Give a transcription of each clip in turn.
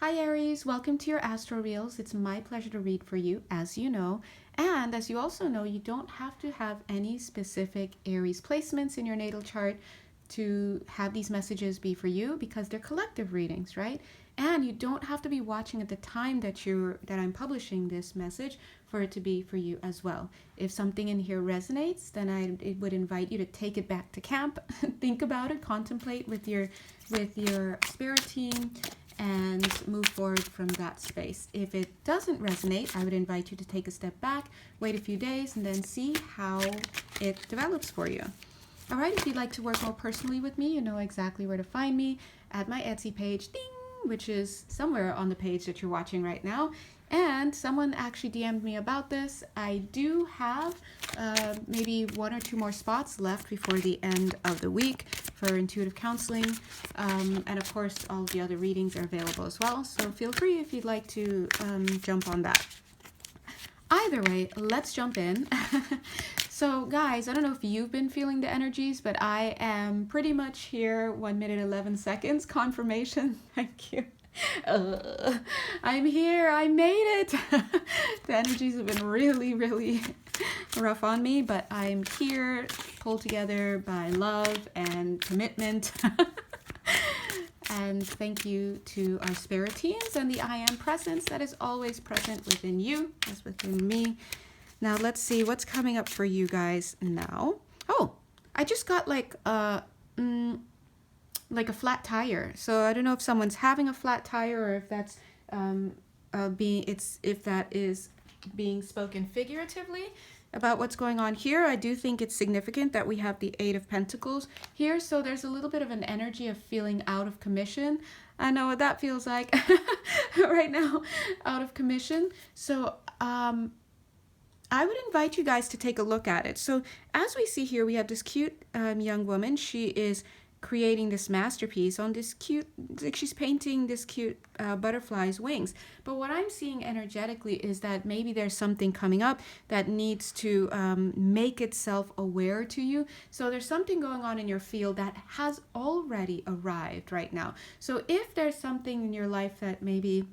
Hi Aries, welcome to your Astro Reels. It's my pleasure to read for you, as you know. And as you also know, you don't have to have any specific Aries placements in your natal chart to have these messages be for you because they're collective readings, right? And you don't have to be watching at the time that I'm publishing this message for it to be for you as well. If something in here resonates, then I would invite you to take it back to camp, think about it, contemplate with your spirit team, and move forward from that space. If it doesn't resonate, I would invite you to take a step back, wait a few days, and then see how it develops for you. All right, if you'd like to work more personally with me, you know exactly where to find me at my Etsy page, ding, which is somewhere on the page that you're watching right now. And someone actually DM'd me about this. I do have maybe one or two more spots left before the end of the week for intuitive counseling. And of course, all the other readings are available as well. So feel free if you'd like to jump on that. Either way, let's jump in. So guys, I don't know if you've been feeling the energies, but I am pretty much here. 1 minute, 11 seconds. Confirmation. Thank you. I'm here. I made it. The energies have been really rough on me, but I'm here, pulled together by love and commitment. And thank you to our spirit teams and the I am presence that is always present within you, as within me. Now let's see what's coming up for you guys now. Oh, I just got like a flat tire. So I don't know if someone's having a flat tire or if that's if that is being spoken figuratively about what's going on here. I do think it's significant that we have the Eight of Pentacles here. So there's a little bit of an energy of feeling out of commission. I know what that feels like right now, out of commission. So I would invite you guys to take a look at it. So as we see here, we have this cute young woman. She is creating this masterpiece on this cute, like she's painting this cute butterfly's wings. But what I'm seeing energetically is that maybe there's something coming up that needs to make itself aware to you. So there's something going on in your field that has already arrived right now. So if there's something in your life that maybe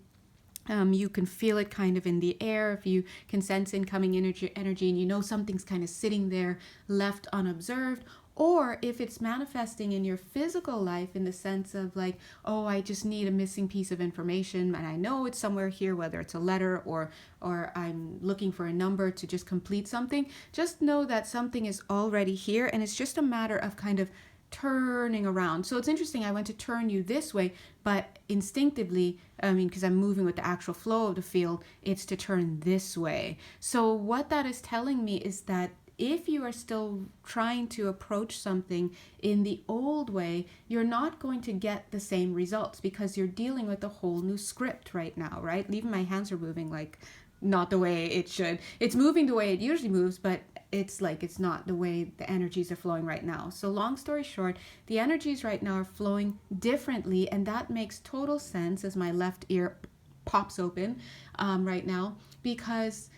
you can feel it kind of in the air, if you can sense incoming energy and you know something's kind of sitting there left unobserved, or if it's manifesting in your physical life in the sense of like, oh, I just need a missing piece of information and I know it's somewhere here, whether it's a letter or I'm looking for a number to just complete something, just know that something is already here and it's just a matter of kind of turning around. So it's interesting, I went to turn you this way, but instinctively, because I'm moving with the actual flow of the field, it's to turn this way. So what that is telling me is that if you are still trying to approach something in the old way, you're not going to get the same results because you're dealing with a whole new script right now, right? Even my hands are moving like not the way it should. It's moving the way it usually moves, but it's like it's not the way the energies are flowing right now. So long story short, the energies right now are flowing differently, and that makes total sense as my left ear pops open right now because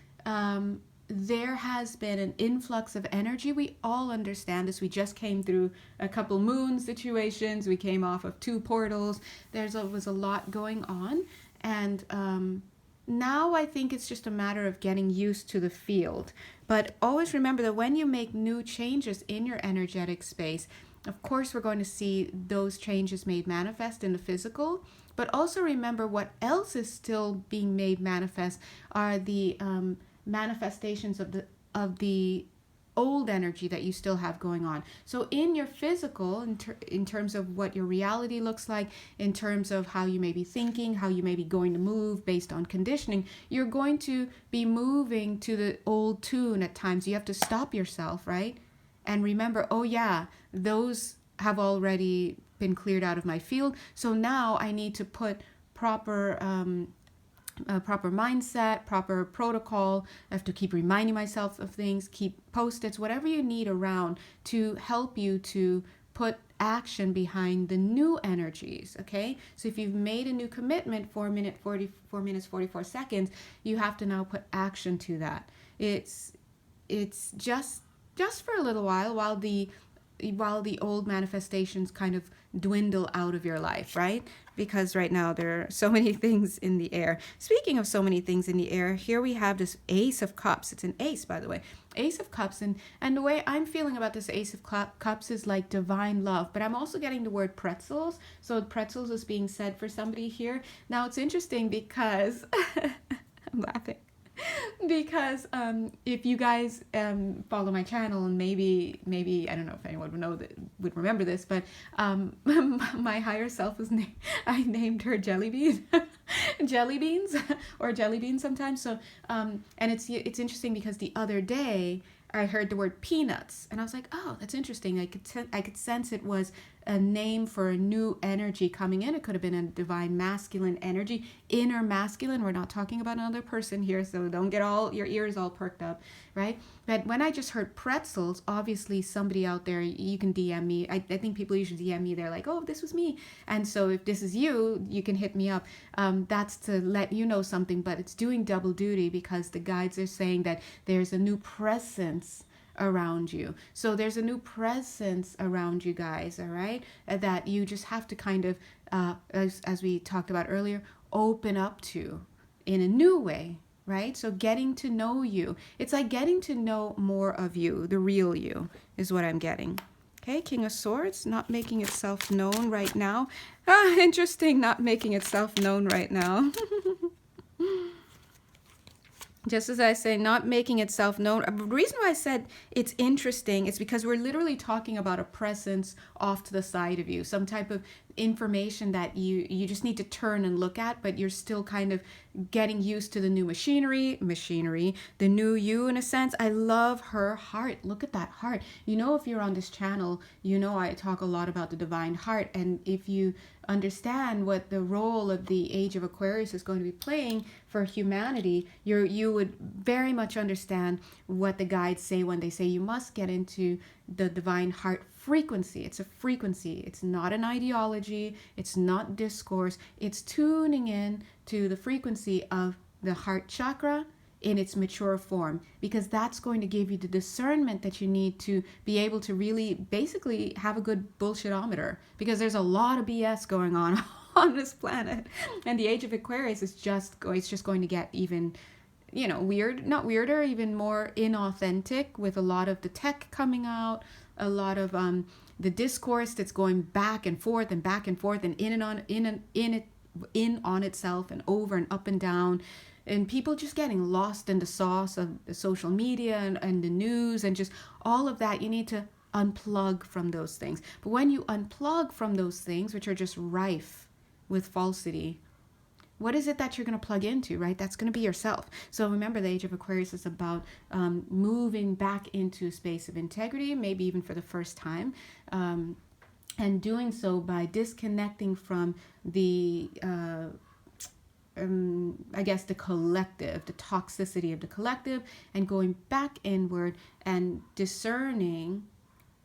there has been an influx of energy. We all understand this. We just came through a couple moon situations. We came off of 2 portals. Was a lot going on. And now I think it's just a matter of getting used to the field. But always remember that when you make new changes in your energetic space, of course, we're going to see those changes made manifest in the physical. But also remember what else is still being made manifest are the manifestations of the old energy that you still have going on. So in your physical, in terms of what your reality looks like, in terms of how you may be thinking, how you may be going to move based on conditioning, you're going to be moving to the old tune at times. You have to stop yourself, right? And remember, oh yeah, those have already been cleared out of my field. So now I need to put proper mindset, proper protocol. I have to keep reminding myself of things, keep post-its, whatever you need around to help you to put action behind the new energies, okay? So if you've made a new commitment, 4 minutes 44 seconds, you have to now put action to that. It's just for a little while the while the old manifestations kind of dwindle out of your life, right? Because right now there are so many things in the air. Speaking of so many things in the air, here we have this Ace of Cups. It's an ace, by the way. Ace of Cups. And the way I'm feeling about this Ace of Cups is like divine love. But I'm also getting the word pretzels. So pretzels is being said for somebody here. Now, it's interesting because I'm laughing. Because if you guys follow my channel, and maybe I don't know if anyone would remember this, but my higher self I named her Jelly Bean, Jelly Beans, or Jelly Beans sometimes. So and it's interesting because the other day I heard the word peanuts, and I was like, oh, that's interesting. I could sense it was a name for a new energy coming in. It could have been a divine masculine energy, inner masculine. We're not talking about another person here, so don't get all your ears all perked up, right? But when I just heard pretzels, obviously somebody out there, you can DM me. I think people usually DM me. They're like, oh, this was me. And so if this is you, you can hit me up. That's to let you know something, but it's doing double duty because the guides are saying that there's a new presence around you. So there's a new presence around you guys, all right? That you just have to kind of, as we talked about earlier, open up to in a new way, right? So getting to know you. It's like getting to know more of you, the real you, is what I'm getting. Okay, King of Swords, not making itself known right now. Ah, interesting, not making itself known right now. Just as I say, not making itself known. The reason why I said it's interesting is because we're literally talking about a presence off to the side of you, some type of information that you just need to turn and look at, but you're still kind of getting used to the new machinery, the new you in a sense. I love her heart. Look at that heart. You know, if you're on this channel, you know I talk a lot about the divine heart, and if you understand what the role of the age of Aquarius is going to be playing for humanity, you would very much understand what the guides say when they say you must get into the divine heart frequency. It's a frequency. It's not an ideology. It's not discourse. It's tuning in to the frequency of the heart chakra in its mature form, because that's going to give you the discernment that you need to be able to really basically have a good bullshitometer, because there's a lot of BS going on on this planet, and the age of Aquarius is just going to get even, you know, not weirder, even more inauthentic, with a lot of the tech coming out, a lot of the discourse that's going back and forth and back and forth and in on itself and over and up and down. And people just getting lost in the sauce of the social media and the news and just all of that. You need to unplug from those things. But when you unplug from those things, which are just rife with falsity, what is it that you're going to plug into, right? That's going to be yourself. So remember, the age of Aquarius is about moving back into a space of integrity, maybe even for the first time. And doing so by disconnecting from the I guess the collective, the toxicity of the collective, and going back inward and discerning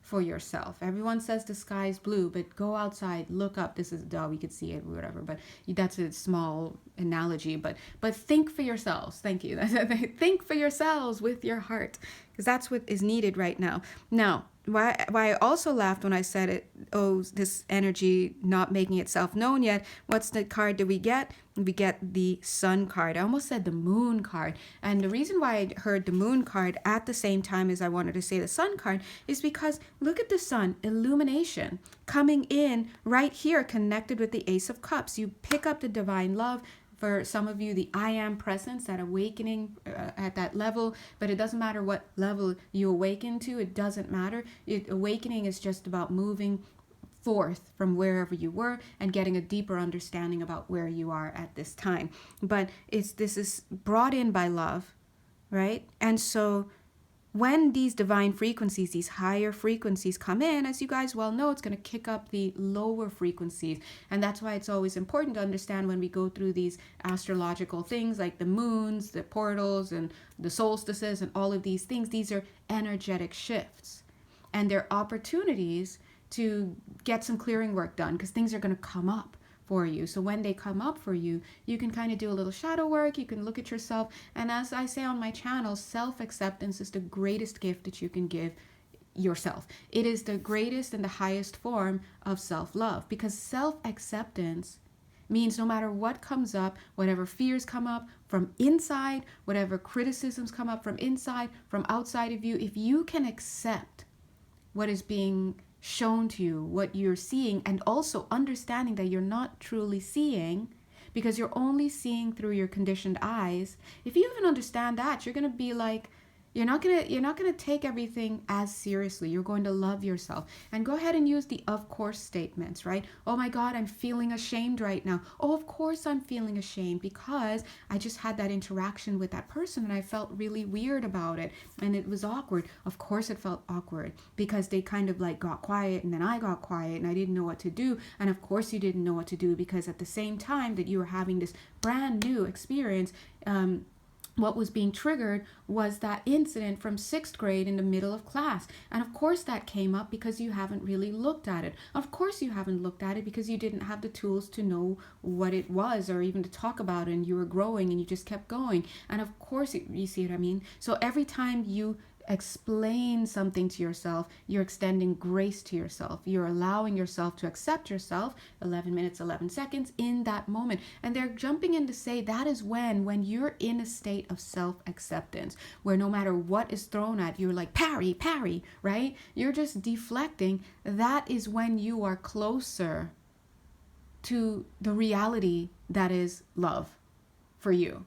for yourself. Everyone says the sky is blue, but go outside, look up. This is duh, we could see it or whatever, but that's a small analogy. But think for yourselves. Thank you. Think for yourselves with your heart, because that's what is needed right now. Now, why I also laughed when I said it, oh, this energy not making itself known yet. What's the card that we get? We get the Sun card. I almost said the Moon card. And the reason why I heard the Moon card at the same time as I wanted to say the Sun card is because look at the Sun, illumination, coming in right here, connected with the Ace of Cups. You pick up the divine love. For some of you, the I am presence, that awakening at that level, but it doesn't matter what level you awaken to. It doesn't matter. Awakening is just about moving forth from wherever you were and getting a deeper understanding about where you are at this time. But this is brought in by love, right? And so when these divine frequencies, these higher frequencies come in, as you guys well know, it's going to kick up the lower frequencies. And that's why it's always important to understand when we go through these astrological things like the moons, the portals, and the solstices, and all of these things. These are energetic shifts. And they're opportunities to get some clearing work done, because things are going to come up for you. So when they come up for you, you can kind of do a little shadow work. You can look at yourself. And as I say on my channel, self-acceptance is the greatest gift that you can give yourself. It is the greatest and the highest form of self-love, because self-acceptance means no matter what comes up, whatever fears come up from inside, whatever criticisms come up from inside, from outside of you, if you can accept what is being shown to you, what you're seeing, and also understanding that you're not truly seeing because you're only seeing through your conditioned eyes. If you even understand that, you're going to be like, you're not going to take everything as seriously. You're going to love yourself. And go ahead and use the of course statements, right? Oh my God, I'm feeling ashamed right now. Oh, of course I'm feeling ashamed because I just had that interaction with that person and I felt really weird about it and it was awkward. Of course it felt awkward because they kind of like got quiet and then I got quiet and I didn't know what to do. And of course you didn't know what to do because at the same time that you were having this brand new experience, what was being triggered was that incident from 6th grade in the middle of class. And of course that came up because you haven't really looked at it. Of course you haven't looked at it because you didn't have the tools to know what it was or even to talk about it, and you were growing and you just kept going. And of course, you see what I mean? So every time you explain something to yourself, you're extending grace to yourself. You're allowing yourself to accept yourself 11 minutes, 11 seconds in that moment. And they're jumping in to say that is when you're in a state of self-acceptance, where no matter what is thrown at you, you're like, parry, parry, right? You're just deflecting. That is when you are closer to the reality that is love for you.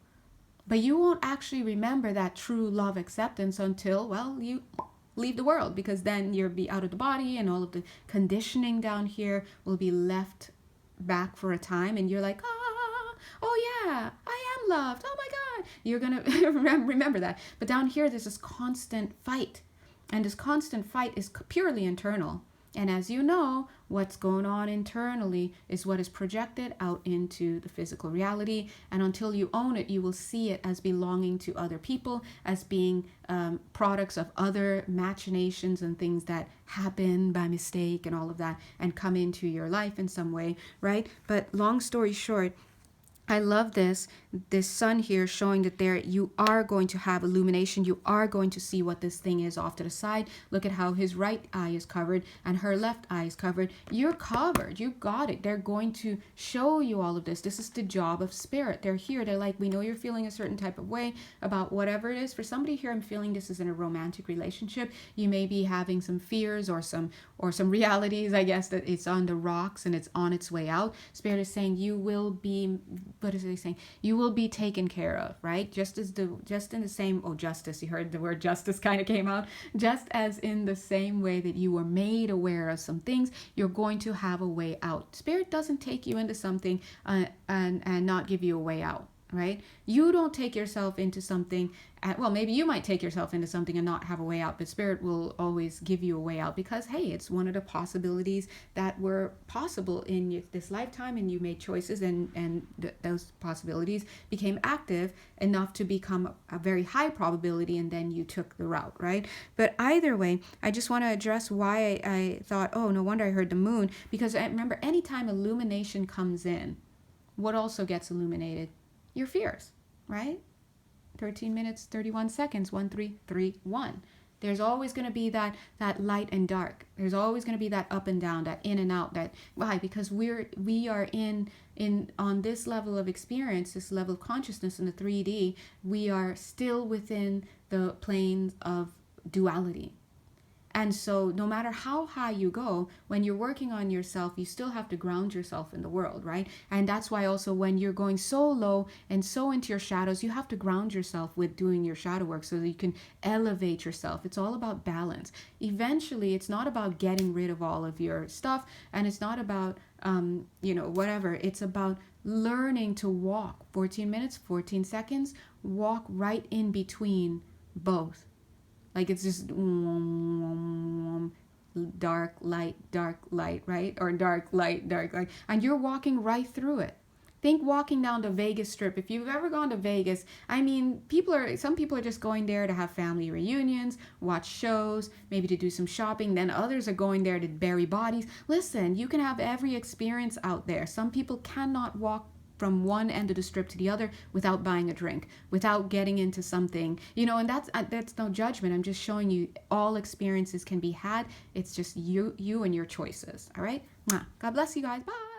But you won't actually remember that true love acceptance until, well, you leave the world, because then you'll be out of the body and all of the conditioning down here will be left back for a time. And you're like, oh yeah, I am loved. Oh my God. You're going to remember that. But down here, there's this constant fight. And this constant fight is purely internal. And as you know, what's going on internally is what is projected out into the physical reality. And until you own it, you will see it as belonging to other people, as being products of other machinations and things that happen by mistake and all of that and come into your life in some way, right? But long story short, I love this sun here showing that there you are going to have illumination. You are going to see what this thing is off to the side. Look at how his right eye is covered and her left eye is covered. You're covered. You got it. They're going to show you all of this. This is the job of spirit. They're here. They're like, we know you're feeling a certain type of way about whatever it is. For somebody here, I'm feeling this is in a romantic relationship. You may be having some fears or some realities, I guess, that it's on the rocks and it's on its way out. Spirit is saying you will be, what is it saying? You will be taken care of, right? Just in the same, justice, you heard the word justice kind of came out. Just as in the same way that you were made aware of some things, you're going to have a way out. Spirit doesn't take you into something and not give you a way out. Right? You don't take yourself into something, well, maybe you might take yourself into something and not have a way out, but Spirit will always give you a way out because, hey, it's one of the possibilities that were possible in this lifetime, and you made choices and those possibilities became active enough to become a very high probability, and then you took the route, right? But either way, I just want to address why I thought, oh, no wonder I heard the moon, because I remember anytime illumination comes in, what also gets illuminated? Your fears, right? 13 minutes, 31 seconds, 1, 3, 3, 1. There's always going to be that light and dark. There's always going to be that up and down, that in and out. That why? Because we are in on this level of experience, this level of consciousness in the 3D. We are still within the planes of duality. And so no matter how high you go, when you're working on yourself, you still have to ground yourself in the world, right? And that's why also when you're going so low and so into your shadows, you have to ground yourself with doing your shadow work so that you can elevate yourself. It's all about balance. Eventually, it's not about getting rid of all of your stuff, and it's not about, whatever. It's about learning to walk 14 minutes, 14 seconds, walk right in between both. Like it's just dark, light, right? Or dark, light. And you're walking right through it. Think walking down the Vegas Strip. If you've ever gone to Vegas, I mean, some people are just going there to have family reunions, watch shows, maybe to do some shopping. Then others are going there to bury bodies. Listen, you can have every experience out there. Some people cannot walk from one end of the strip to the other without buying a drink, without getting into something, you know, and that's no judgment. I'm just showing you all experiences can be had. It's just you and your choices. All right. God bless you guys. Bye.